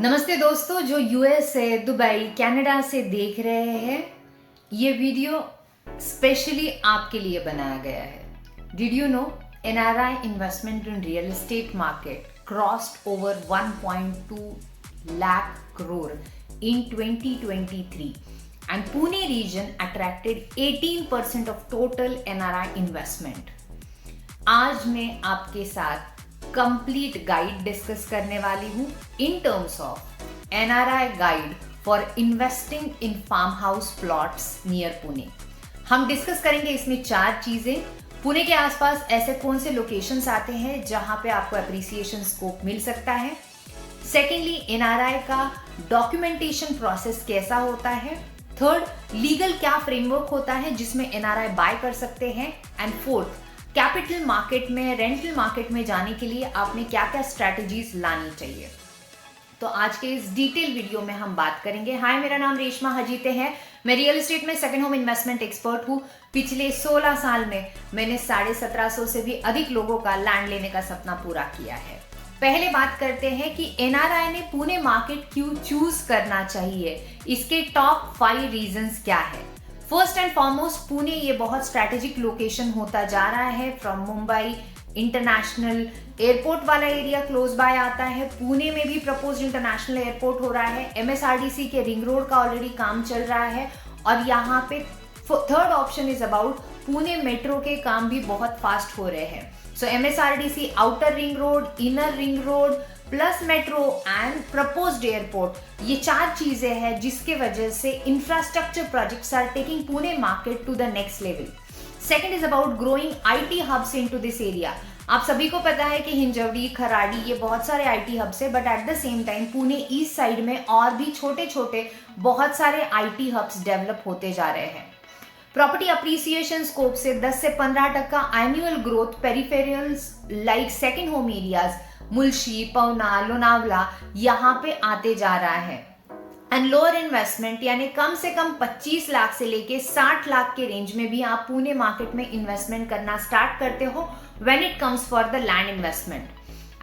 नमस्ते दोस्तों जो यूएस से दुबई कनाडा से देख रहे हैं, ये वीडियो स्पेशली आपके लिए बनाया गया है। Did you know NRI investment in real estate market crossed over 1.2 lakh crore in 2023 and Pune region attracted 18% of total NRI investment। आज मैं आपके साथ कंप्लीट गाइड डिस्कस करने वाली हूँ in terms of NRI guide for investing in farm house plots near Pune. हम discuss करेंगे इसमें 4 चीजें। पुणे के आसपास ऐसे कौन से लोकेशंस आते हैं जहां पे आपको अप्रिसिएशन स्कोप मिल सकता है। सेकेंडली, एनआरआई का डॉक्यूमेंटेशन प्रोसेस कैसा होता है। थर्ड, लीगल क्या फ्रेमवर्क होता है जिसमें एनआरआई बाय कर सकते हैं। एंड फोर्थ, कैपिटल मार्केट में, रेंटल मार्केट में जाने के लिए आपने क्या क्या स्ट्रैटेजीज लानी चाहिए। तो आज के इस डिटेल वीडियो में हम बात करेंगे। हाय, मेरा नाम रेशमा हजीते है। मैं रियल एस्टेट में सेकंड होम इन्वेस्टमेंट एक्सपर्ट हूँ। पिछले 16 साल में मैंने 1750 से भी अधिक लोगों का लैंड लेने का सपना पूरा किया है। पहले बात करते हैं कि एनआरआई ने पुणे मार्केट क्यों चूज करना चाहिए। इसके टॉप 5 रीजंस क्या है। फर्स्ट एंड फॉरमोस्ट, पुणे ये बहुत स्ट्रैटेजिक लोकेशन होता जा रहा है। फ्रॉम मुंबई इंटरनेशनल एयरपोर्ट वाला एरिया क्लोज बाय आता है। पुणे में भी प्रपोज्ड इंटरनेशनल एयरपोर्ट हो रहा है। एमएसआरडीसी के रिंग रोड का ऑलरेडी काम चल रहा है। और यहाँ पे third option is about Pune metro के काम भी बहुत फास्ट हो रहे हैं। So MSRDC outer ring road, inner ring road plus metro and proposed airport, ये 4 चीजें हैं जिसके वजह से infrastructure projects are taking Pune market to the next level. Second is about growing IT hubs into this area. आप सभी को पता है कि हिंजवड़ी, खराड़ी, ये बहुत सारे आईटी हब्स है, but at the same time Pune east side में और भी छोटे छोटे बहुत सारे आईटी हब्स डेवलप होते जा रहे हैं। प्रॉपर्टी अप्रिसिएशन स्कोप से 10 से 15% annual growth peripherals like second home areas Mulshi, Pavana, Lonavala यहाँ पे आते जा रहा है। एंड लोअर इन्वेस्टमेंट यानी कम से कम 25 लाख से लेके 60 लाख के रेंज में भी आप पुणे मार्केट में इन्वेस्टमेंट करना स्टार्ट करते हो when it comes for the land investment.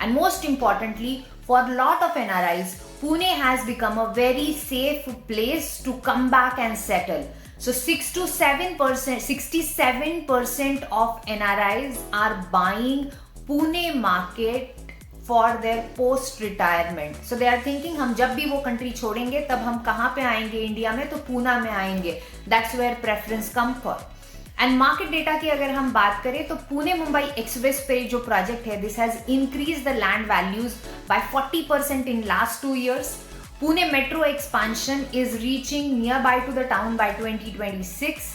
And most importantly, for lot of NRIs Pune has become a very safe place to come back and settle. So 67% of NRIs are buying Pune market for their post retirement. So they are thinking हम जब भी वो country छोड़ेंगे तब हम कहाँ पे आएंगे इंडिया में, तो पूना में आएंगे। That's where preference come for. And market data की अगर हम बात करें तो पुणे मुंबई एक्सप्रेस पे जो प्रोजेक्ट है, this has increase the land values by 40% in last 2 years. Pune metro expansion is reaching nearby to the town by 2026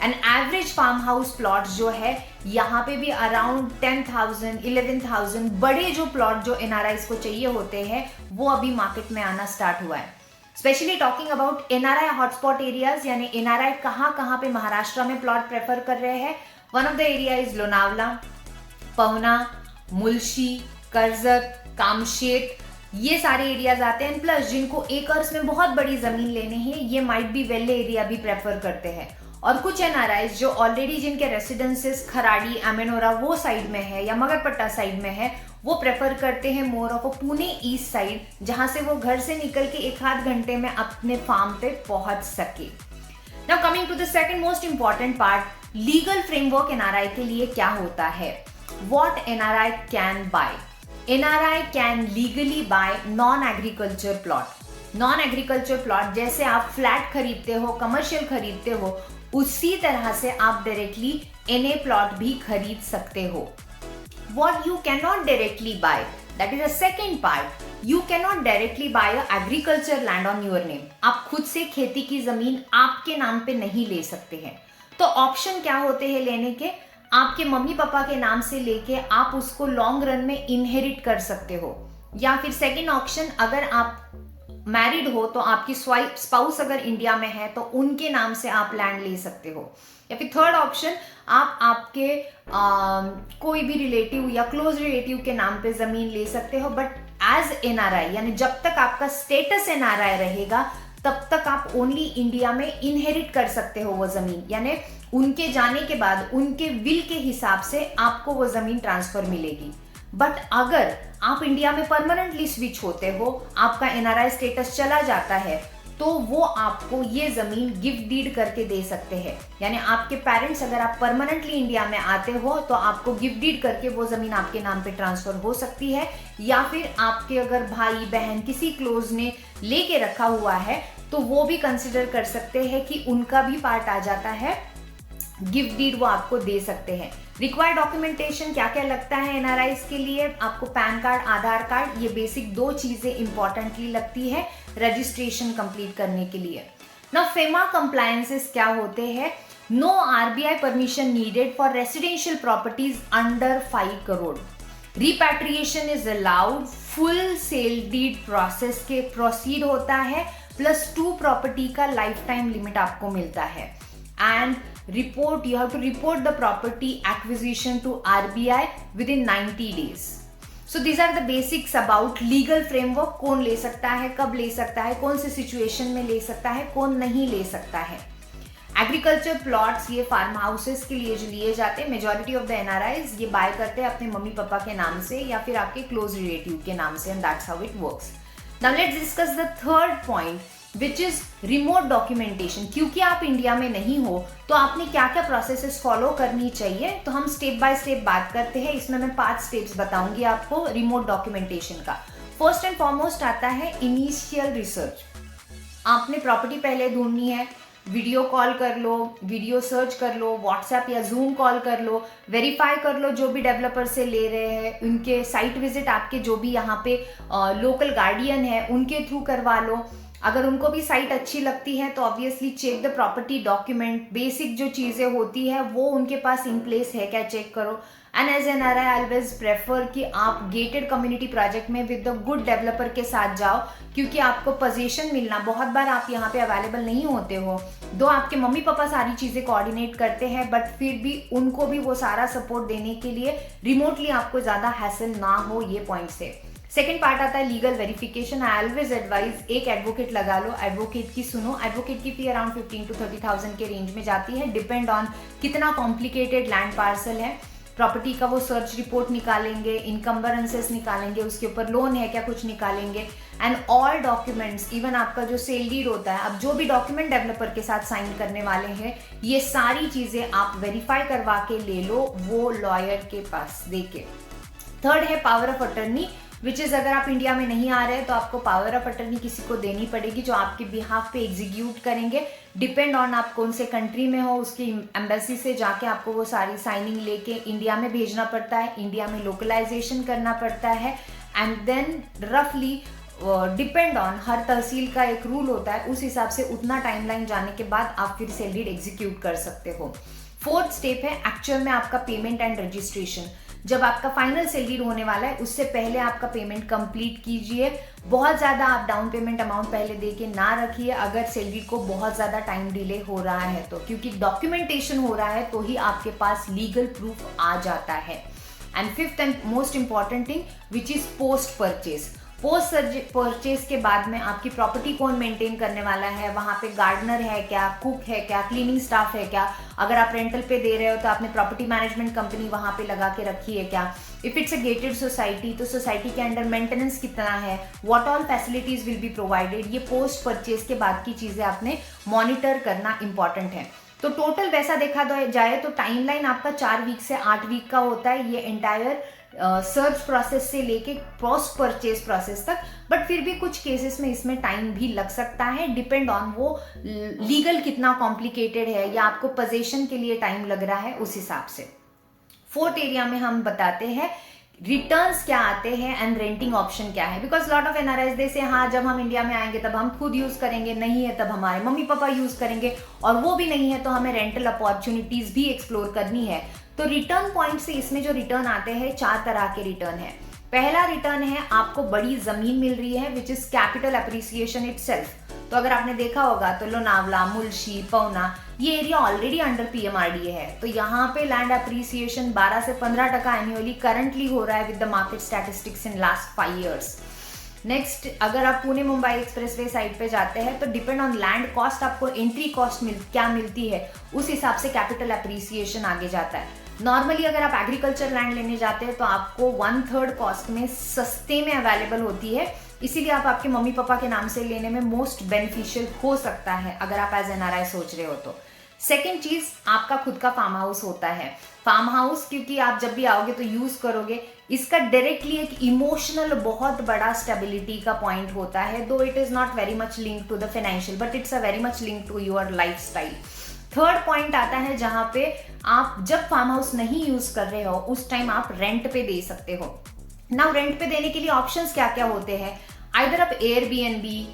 and average farmhouse plots जो है यहाँ पे भी around 10,000, 11,000 बड़े जो प्लॉट जो NRIs को चाहिए होते हैं वो अभी मार्केट में आना स्टार्ट हुआ है। Specially talking about NRI hotspot areas, यानी NRI कहाँ पे महाराष्ट्र में प्लॉट प्रेफर कर रहे हैं। One of the area is Lonavala, Pavana, Mulshi, Karjat, Kamshet, ये सारे एरियाज आते हैं। प्लस जिनको एकर्स में बहुत बड़ी जमीन लेने हैं, ये माइट बी वेल्ले एरिया भी प्रेफर करते हैं। और कुछ एनआरआईज जो ऑलरेडी जिनके रेसिडेंसेस खराड़ी, अमेनोरा वो साइड में है या मगरपट्टा साइड में है, वो प्रेफर करते हैं more of a Pune east side, जहां से वो घर से निकल के 1-8 घंटे में अपने फार्म पे पहुंच सके। Now coming to the second most important part, legal framework NRI के लिए क्या होता है। What NRI can buy. NRI can legally buy non-agriculture plot. Non-agriculture plot जैसे आप फ्लैट खरीदते हो, कमर्शियल खरीदते हो, उसी तरह से आप डायरेक्टली NA प्लॉट भी खरीद सकते हो। What you cannot directly buy, that is the second part. You cannot directly buy a agriculture land on your name. आप खुद से खेती की जमीन आपके नाम पे नहीं ले सकते हैं। तो ऑप्शन क्या होते हैं लेने के। आपके मम्मी पापा के नाम से लेके आप उसको लॉन्ग रन में इनहेरिट कर सकते हो, या फिर सेकंड ऑप्शन, अगर आप मैरिड हो तो आपकी स्पाउस अगर इंडिया में है तो उनके नाम से आप लैंड ले सकते हो, या फिर थर्ड ऑप्शन, आप आपके कोई भी रिलेटिव या क्लोज रिलेटिव के नाम पे जमीन ले सकते हो। बट एज एनआरआई, यानी जब तक आपका स्टेटस एनआरआई रहेगा तब तक आप ओनली इंडिया में इनहेरिट कर सकते हो वो जमीन, यानी उनके जाने के बाद उनके विल के हिसाब से आपको वो जमीन ट्रांसफर मिलेगी। बट अगर आप इंडिया में परमानेंटली स्विच होते हो, आपका एनआरआई स्टेटस चला जाता है, तो वो आपको ये जमीन गिफ्ट डीड करके दे सकते हैं। यानी आपके पेरेंट्स, अगर आप परमानेंटली इंडिया में आते हो तो आपको गिफ्ट डीड करके वो जमीन आपके नाम पे ट्रांसफर हो सकती है, या फिर आपके अगर भाई बहन किसी क्लोज ने लेके रखा हुआ है तो वो भी कंसिडर कर सकते हैं कि उनका भी पार्ट आ जाता है, गिफ्ट डीड वो आपको दे सकते हैं। रिक्वायर्ड डॉक्यूमेंटेशन क्या क्या लगता है एनआरआईज के लिए? आपको पैन कार्ड, आधार कार्ड, ये बेसिक 2 चीजें इंपॉर्टेंटली लगती है रजिस्ट्रेशन कंप्लीट करने के लिए। ना फेमा कंप्लायंसेस क्या होते हैं? No RBI permission needed for residential properties under 5 crore. Repatriation is allowed, full sale deed process के प्रोसीड होता है, +2 प्रॉपर्टी का लाइफ टाइम लिमिट आपको मिलता है। And report, you have to report the property acquisition to RBI within 90 days. So these are the basics about legal framework। कौन ले सकता है, कब ले सकता है, कौन से सिचुएशन में ले सकता है, कौन नहीं ले सकता है। एग्रीकल्चर प्लॉट्स, ये फार्म हाउसेस के लिए जो लिए जाते हैं, मेजॉरिटी ऑफ द एनआरआईज ये बाय करते हैं अपने मम्मी पापा के नाम से या फिर आपके क्लोज रिलेटिव के नाम से, and that's how it works. Now let's discuss the third point which is remote documentation. क्योंकि आप इंडिया में नहीं हो तो आपने क्या क्या प्रोसेसेस फॉलो करनी चाहिए, तो हम स्टेप बाय स्टेप बात करते हैं। इसमें मैं 5 स्टेप्स बताऊंगी आपको रिमोट डॉक्यूमेंटेशन का। फर्स्ट एंड फॉरमोस्ट आता है इनिशियल रिसर्च। आपने प्रॉपर्टी पहले ढूंढनी है, वीडियो कॉल कर लो, वीडियो सर्च कर लो, व्हाट्सएप या जूम कॉल कर लो, वेरीफाई कर लो जो भी डेवलपर से ले रहे हैं, उनके साइट विजिट आपके जो भी यहाँ पे लोकल गार्डियन है उनके थ्रू करवा लो। अगर उनको भी साइट अच्छी लगती है तो obviously check the property document, basic जो चीज़ें होती है वो उनके पास इन प्लेस है क्या, चेक करो। And as NRI I always prefer कि आप गेटेड कम्युनिटी प्रोजेक्ट में विद द गुड डेवलपर के साथ जाओ, क्योंकि आपको पोजीशन मिलना, बहुत बार आप यहाँ पे अवेलेबल नहीं होते हो, दो आपके मम्मी पापा सारी चीज़ें कोऑर्डिनेट करते हैं, बट फिर भी उनको भी वो सारा सपोर्ट देने के लिए रिमोटली आपको ज़्यादा हैसल ना हो, ये पॉइंट से। सेकेंड पार्ट आता है legal verification. I always advise एक एडवोकेट लगा लो, एडवोकेट की सुनो। एडवोकेट की फी अराउंड 15 to 30,000 के रेंज में जाती है, डिपेंड ऑन कितना कॉम्प्लिकेटेड लैंड पार्सल है। प्रॉपर्टी का वो सर्च रिपोर्ट निकालेंगे, इनकम्बरेंसेस निकालेंगे, उसके ऊपर लोन है क्या कुछ निकालेंगे, एंड ऑल डॉक्यूमेंट्स, इवन आपका जो सेल डीड होता है, अब जो भी डॉक्यूमेंट डेवलपर के साथ साइन करने वाले हैं, ये सारी चीजें आप वेरीफाई करवा के ले लो वो लॉयर के पास देके। थर्ड है power of attorney, which is अगर आप इंडिया में नहीं आ रहे तो आपको पावर ऑफ अटर्नी किसी को देनी पड़ेगी जो आपके बिहाफ पे एग्जीक्यूट करेंगे। डिपेंड ऑन आप कौन से कंट्री में हो, उसकी एम्बेसी से जाके आपको वो सारी साइनिंग लेके इंडिया में भेजना पड़ता है, इंडिया में लोकलाइजेशन करना पड़ता है, एंड देन रफली डिपेंड ऑन हर तहसील का एक रूल होता है, उस हिसाब से उतना टाइमलाइन जाने के बाद आप फिर सेल डीड एग्जीक्यूट कर सकते हो। फोर्थ स्टेप है एक्चुअल में आपका पेमेंट एंड रजिस्ट्रेशन। जब आपका फाइनल सेल डीड होने वाला है उससे पहले आपका पेमेंट कंप्लीट कीजिए। बहुत ज़्यादा आप डाउन पेमेंट अमाउंट पहले दे के ना रखिए अगर सेल डीड को बहुत ज़्यादा टाइम डिले हो रहा है तो, क्योंकि डॉक्यूमेंटेशन हो रहा है तो ही आपके पास लीगल प्रूफ आ जाता है। And fifth and most important thing which is post purchase. Post purchase के बाद में आपकी प्रॉपर्टी कौन मेंटेन करने वाला है, वहाँ पे गार्डनर है क्या, कुक है क्या, क्लीनिंग स्टाफ है क्या, अगर आप रेंटल पे दे रहे हो तो आपने प्रॉपर्टी मैनेजमेंट कंपनी वहाँ पे लगा के रखी है क्या, if it's a gated society तो सोसाइटी के अंडर मेंटेनेंस कितना है, what all facilities will be provided, ये पोस्ट परचेज के बाद की चीज़ें आपने मॉनिटर करना इंपॉर्टेंट है। तो टोटल वैसा देखा जाए तो टाइमलाइन आपका 4 वीक से 8 वीक का होता है, ये एंटायर सर्च प्रोसेस से लेके पोस्ट परचेज प्रोसेस तक, बट फिर भी कुछ केसेस में इसमें टाइम भी लग सकता है, डिपेंड ऑन वो लीगल कितना कॉम्प्लिकेटेड है या आपको पोजेशन के लिए टाइम लग रहा है उस हिसाब से। फोर्थ एरिया में हम बताते हैं रिटर्न्स क्या आते हैं एंड रेंटिंग ऑप्शन क्या है, बिकॉज लॉट ऑफ एनआरआईज दे से हाँ जब हम इंडिया में आएंगे तब हम खुद यूज करेंगे, नहीं है तब हमारे मम्मी पापा यूज करेंगे, और वो भी नहीं है तो हमें रेंटल अपॉर्चुनिटीज भी एक्सप्लोर करनी है। तो रिटर्न पॉइंट से इसमें जो रिटर्न आते हैं 4 तरह के रिटर्न है। पहला रिटर्न है आपको बड़ी जमीन मिल रही है which is capital appreciation itself. तो अगर आपने देखा होगा तो लोनावला, मुल्शी, पवना ये एरिया ऑलरेडी अंडर पीएमआरडीए है, तो यहाँ पे लैंड अप्रिसिएशन 12 से 15% एनुअली करंटली हो रहा है with the market statistics in last 5 years। Next अगर आप पुणे मुंबई एक्सप्रेसवे साइड पे जाते हैं तो डिपेंड ऑन लैंड कॉस्ट आपको एंट्री कॉस्ट क्या मिलती है उस हिसाब से कैपिटल अप्रिसिएशन आगे जाता है। नॉर्मली अगर आप एग्रीकल्चर लैंड लेने जाते हैं तो आपको 1/3 कॉस्ट में सस्ते में अवेलेबल होती है, इसीलिए आप आपके मम्मी पापा के नाम से लेने में मोस्ट बेनिफिशियल हो सकता है अगर आप एज एनआरआई सोच रहे हो तो। सेकेंड चीज, आपका खुद का फार्म हाउस होता है। फार्म हाउस क्योंकि आप जब भी आओगे तो यूज करोगे, इसका डायरेक्टली एक इमोशनल बहुत बड़ा स्टेबिलिटी का पॉइंट होता है, दो it is not very much link to the financial but it's a very much link to your life style. Third point आता है जहां पे आप जब फार्म हाउस नहीं यूज कर रहे हो उस टाइम आप रेंट पे दे सकते हो। नाउ रेंट पे देने के लिए ऑप्शंस क्या क्या होते हैं, आइदर आप एयरबीएनबी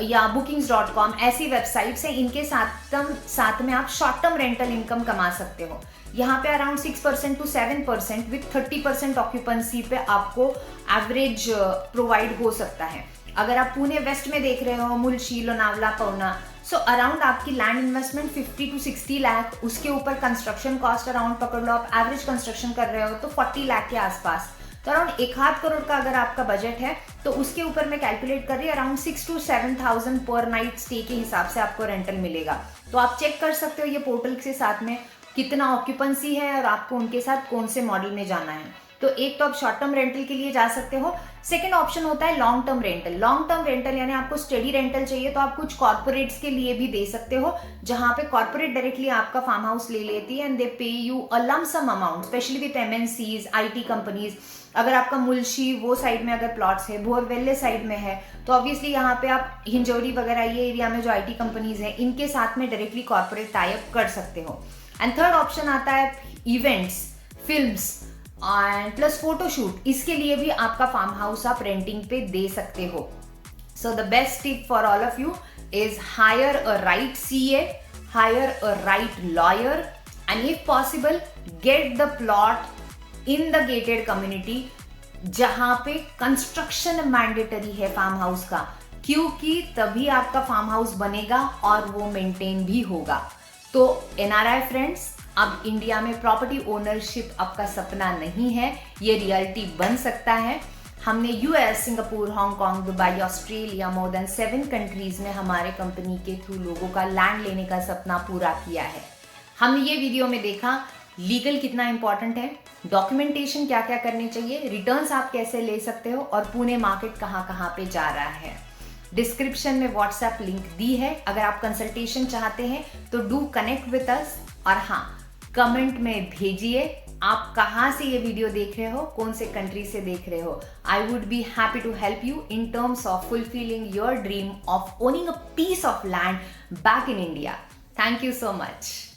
या bookings.com ऐसी वेबसाइट्स हैं, इनके साथ में आप शॉर्ट टर्म रेंटल इनकम कमा सकते हो। यहाँ पे अराउंड 6% to 7% विथ 30% ऑक्यूपेंसी पे आपको एवरेज प्रोवाइड हो सकता है। अगर आप पुणे वेस्ट में देख रहे हो, मुल्शी, लोनावला, पौना, सो अराउंड आपकी लैंड इन्वेस्टमेंट 50 to 60 लाख, उसके ऊपर कंस्ट्रक्शन कॉस्ट अराउंड पकड़ लो आप एवरेज कंस्ट्रक्शन कर रहे हो तो 40 लाख के आसपास, तो अराउंड 1.5 करोड़ का अगर आपका बजट है तो उसके ऊपर मैं कैलकुलेट कर रही हूँ अराउंड 6 to 7,000 पर नाइट स्टे के हिसाब से आपको रेंटल मिलेगा। तो आप चेक कर सकते हो ये पोर्टल के साथ में कितना ऑक्यूपेंसी है और आपको उनके साथ कौन से मॉडल में जाना है। तो एक तो आप शॉर्ट टर्म रेंटल के लिए जा सकते हो। सेकंड ऑप्शन होता है long term rental. Long term rental यानी आपको स्टडी रेंटल चाहिए तो आप कुछ कॉर्पोरेट्स के लिए भी दे सकते हो, जहां पे कॉर्पोरेट डायरेक्टली आपका फार्म हाउस ले लेती है and they pay you a lump sum amount, specially with MNCs, IT companies. अगर आपका मुल्शी वो साइड में अगर प्लॉट्स है, बोरवेल्ले साइड में है, तो ऑब्वियसली यहाँ पे आप हिंजौरी वगैरह ये एरिया में जो आईटी कंपनीज है इनके साथ में डायरेक्टली कॉर्पोरेट टाई अप कर सकते हो। एंड थर्ड ऑप्शन आता है events, films and plus photoshoot, इसके लिए भी आपका फार्म हाउस आप रेंटिंग पे दे सकते हो। So the best tip for all of you is higher a right CA, higher a right lawyer and if possible get the plot in the gated community जहां पे कंस्ट्रक्शन मैंडेटरी है farm house का, क्योंकि तभी आपका farm house बनेगा और वो मेंटेन भी होगा। तो एनआरआई फ्रेंड्स, अब इंडिया में प्रॉपर्टी ओनरशिप आपका सपना नहीं है, ये रियलिटी बन सकता है। हमने US, Singapore, Hong Kong, Dubai, Australia, more than 7 countries में हमारे कंपनी के थ्रू लोगों का लैंड लेने का सपना पूरा किया है। हमने ये वीडियो में देखा लीगल कितना इंपॉर्टेंट है, डॉक्यूमेंटेशन क्या क्या करने चाहिए, रिटर्न्स आप कैसे ले सकते हो और पुणे मार्केट कहाँ कहाँ पे जा रहा है। डिस्क्रिप्शन में व्हाट्सएप लिंक दी है, अगर आप कंसल्टेशन चाहते हैं तो डू कनेक्ट विद अस। और हाँ, कमेंट में भेजिए आप कहाँ से ये वीडियो देख रहे हो, कौन से कंट्री से देख रहे हो। I would be happy to help you in terms of fulfilling your dream of owning a piece of land back in India. Thank you so much.